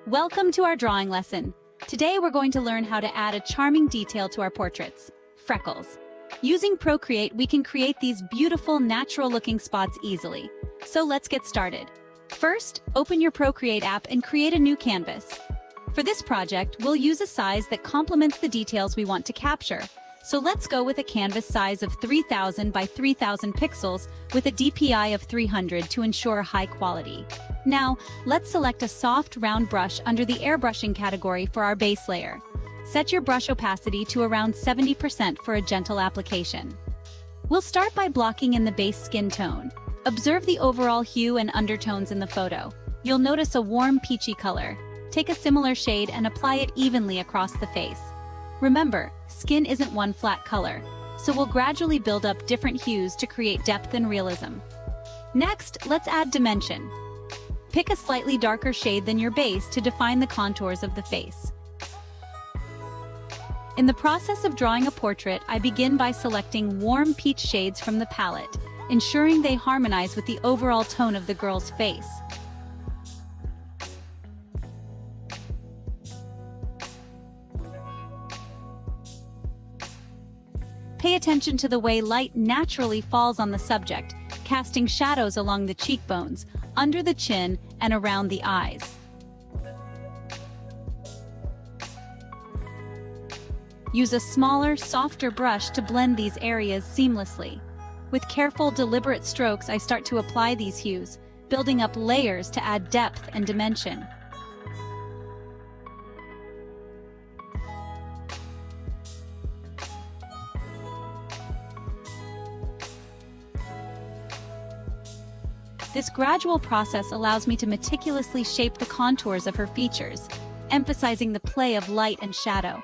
Welcome to our drawing lesson. Today we're going to learn how to add a charming detail to our portraits, freckles. Using Procreate, we can create these beautiful, natural-looking spots easily. So let's get started. First, open your Procreate app and create a new canvas. For this project, we'll use a size that complements the details we want to capture. So let's go with a canvas size of 3000 by 3000 pixels with a DPI of 300 to ensure high quality. Now, let's select a soft, round brush under the Airbrushing category for our base layer. Set your brush opacity to around 70% for a gentle application. We'll start by blocking in the base skin tone. Observe the overall hue and undertones in the photo. You'll notice a warm peachy color. Take a similar shade and apply it evenly across the face. Remember, skin isn't one flat color, so we'll gradually build up different hues to create depth and realism. Next, let's add dimension. Pick a slightly darker shade than your base to define the contours of the face. In the process of drawing a portrait, I begin by selecting warm peach shades from the palette, ensuring they harmonize with the overall tone of the girl's face. Pay attention to the way light naturally falls on the subject, casting shadows along the cheekbones, under the chin, and around the eyes. Use a smaller, softer brush to blend these areas seamlessly. With careful, deliberate strokes, I start to apply these hues, building up layers to add depth and dimension. This gradual process allows me to meticulously shape the contours of her features, emphasizing the play of light and shadow.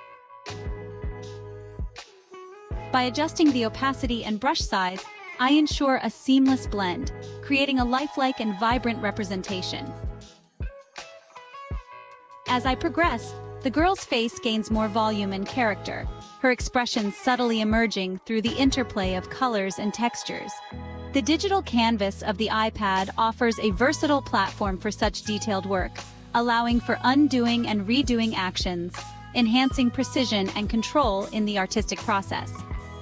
By adjusting the opacity and brush size, I ensure a seamless blend, creating a lifelike and vibrant representation. As I progress, the girl's face gains more volume and character, her expressions subtly emerging through the interplay of colors and textures. The digital canvas of the iPad offers a versatile platform for such detailed work, allowing for undoing and redoing actions, enhancing precision and control in the artistic process.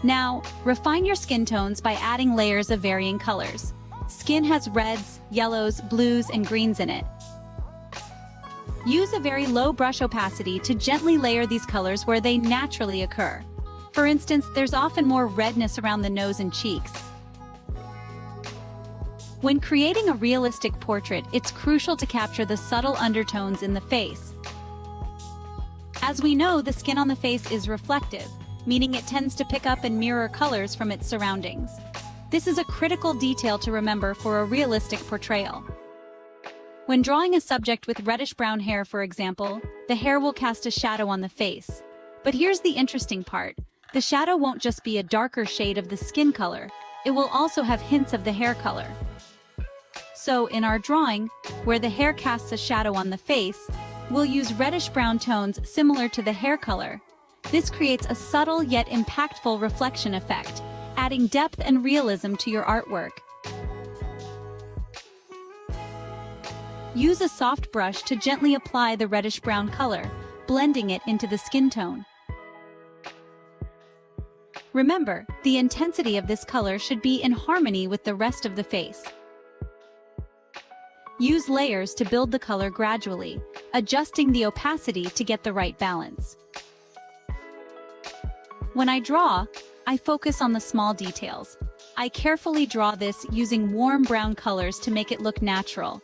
Now, refine your skin tones by adding layers of varying colors. Skin has reds, yellows, blues, and greens in it. Use a very low brush opacity to gently layer these colors where they naturally occur. For instance, there's often more redness around the nose and cheeks. When creating a realistic portrait, it's crucial to capture the subtle undertones in the face. As we know, the skin on the face is reflective, meaning it tends to pick up and mirror colors from its surroundings. This is a critical detail to remember for a realistic portrayal. When drawing a subject with reddish-brown hair, for example, the hair will cast a shadow on the face. But here's the interesting part. The shadow won't just be a darker shade of the skin color, it will also have hints of the hair color. So, in our drawing, where the hair casts a shadow on the face, we'll use reddish-brown tones similar to the hair color. This creates a subtle yet impactful reflection effect, adding depth and realism to your artwork. Use a soft brush to gently apply the reddish-brown color, blending it into the skin tone. Remember, the intensity of this color should be in harmony with the rest of the face. Use layers to build the color gradually, adjusting the opacity to get the right balance. When I draw, I focus on the small details. I carefully draw this using warm brown colors to make it look natural.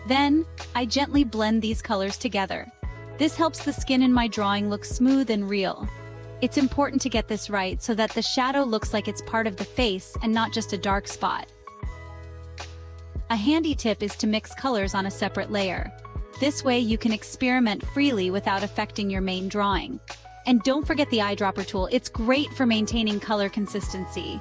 Then, I gently blend these colors together. This helps the skin in my drawing look smooth and real. It's important to get this right so that the shadow looks like it's part of the face and not just a dark spot. A handy tip is to mix colors on a separate layer. This way you can experiment freely without affecting your main drawing. And don't forget the eyedropper tool, it's great for maintaining color consistency.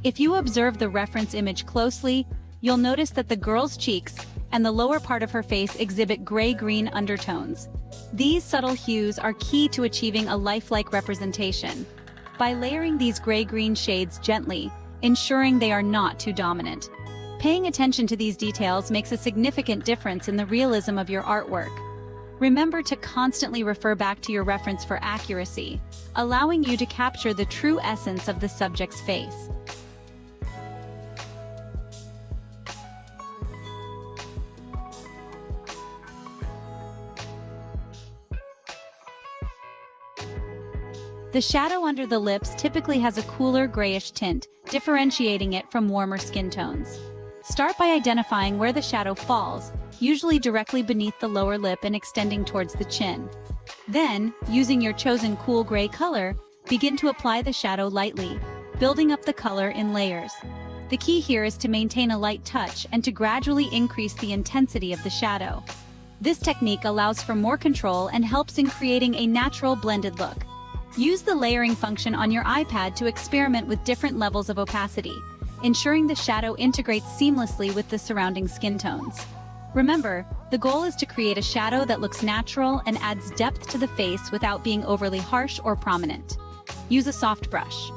If you observe the reference image closely, you'll notice that the girl's cheeks and the lower part of her face exhibit gray-green undertones. These subtle hues are key to achieving a lifelike representation. By layering these gray-green shades gently, ensuring they are not too dominant. Paying attention to these details makes a significant difference in the realism of your artwork. Remember to constantly refer back to your reference for accuracy, allowing you to capture the true essence of the subject's face. The shadow under the lips typically has a cooler grayish tint, differentiating it from warmer skin tones. Start by identifying where the shadow falls, usually directly beneath the lower lip and extending towards the chin. Then, using your chosen cool gray color, begin to apply the shadow lightly, building up the color in layers. The key here is to maintain a light touch and to gradually increase the intensity of the shadow. This technique allows for more control and helps in creating a natural blended look. Use the layering function on your iPad to experiment with different levels of opacity, ensuring the shadow integrates seamlessly with the surrounding skin tones. Remember, the goal is to create a shadow that looks natural and adds depth to the face without being overly harsh or prominent. Use a soft brush.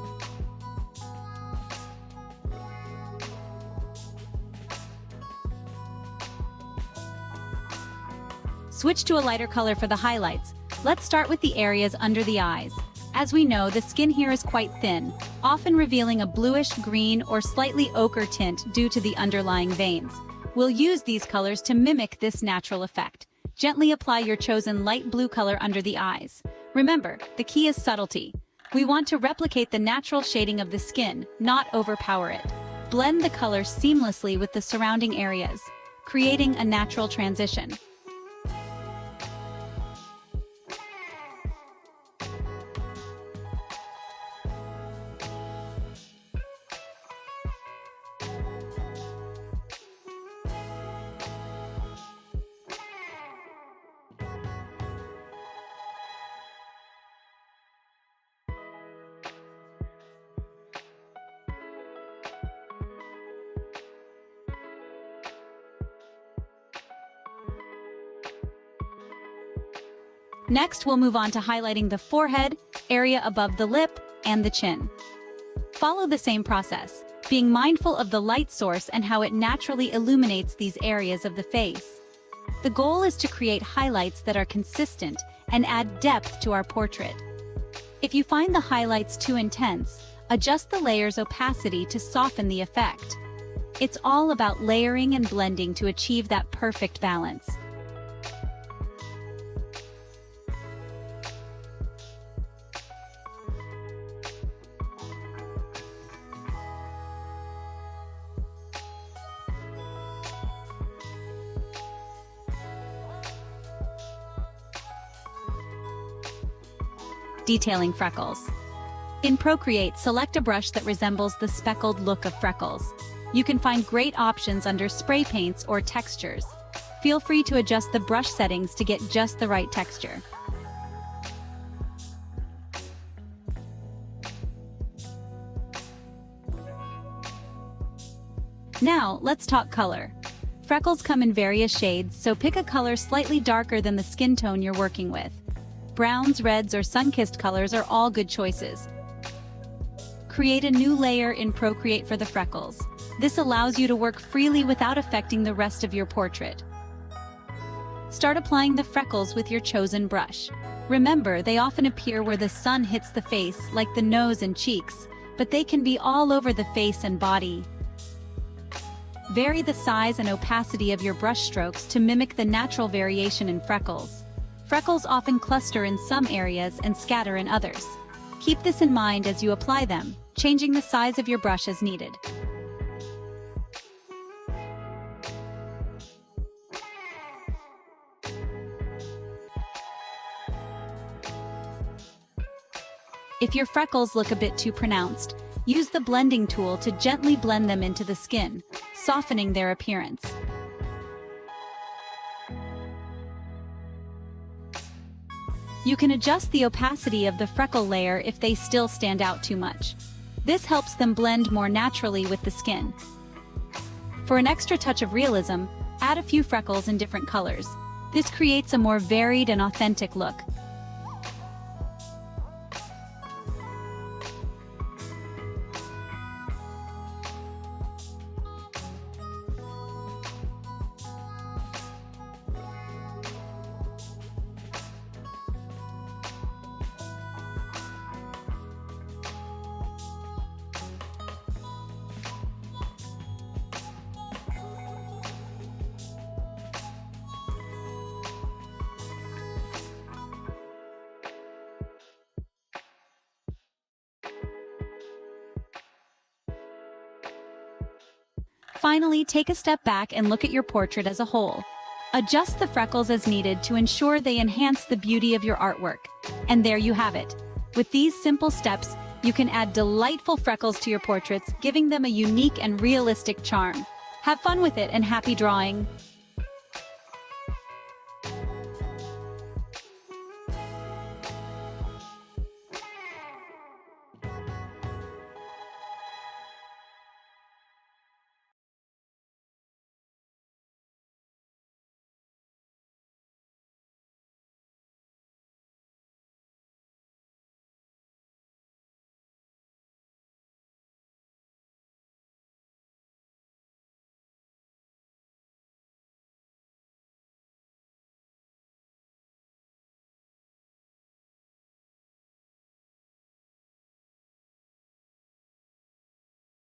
Switch to a lighter color for the highlights. Let's start with the areas under the eyes. As we know, the skin here is quite thin, often revealing a bluish, green, or slightly ochre tint due to the underlying veins. We'll use these colors to mimic this natural effect. Gently apply your chosen light blue color under the eyes. Remember, the key is subtlety. We want to replicate the natural shading of the skin, not overpower it. Blend the color seamlessly with the surrounding areas, creating a natural transition. Next, we'll move on to highlighting the forehead, area above the lip, and the chin. Follow the same process, being mindful of the light source and how it naturally illuminates these areas of the face. The goal is to create highlights that are consistent and add depth to our portrait. If you find the highlights too intense, adjust the layer's opacity to soften the effect. It's all about layering and blending to achieve that perfect balance. Detailing freckles. In Procreate, select a brush that resembles the speckled look of freckles. You can find great options under spray paints or textures. Feel free to adjust the brush settings to get just the right texture. Now, let's talk color. Freckles come in various shades, so pick a color slightly darker than the skin tone you're working with. Browns, reds, or sun-kissed colors are all good choices. Create a new layer in Procreate for the freckles. This allows you to work freely without affecting the rest of your portrait. Start applying the freckles with your chosen brush. Remember, they often appear where the sun hits the face, like the nose and cheeks, but they can be all over the face and body. Vary the size and opacity of your brush strokes to mimic the natural variation in freckles. Freckles often cluster in some areas and scatter in others. Keep this in mind as you apply them, changing the size of your brush as needed. If your freckles look a bit too pronounced, use the blending tool to gently blend them into the skin, softening their appearance. You can adjust the opacity of the freckle layer if they still stand out too much. This helps them blend more naturally with the skin. For an extra touch of realism, add a few freckles in different colors. This creates a more varied and authentic look. Finally, take a step back and look at your portrait as a whole. Adjust the freckles as needed to ensure they enhance the beauty of your artwork. And there you have it. With these simple steps, you can add delightful freckles to your portraits, giving them a unique and realistic charm. Have fun with it and happy drawing!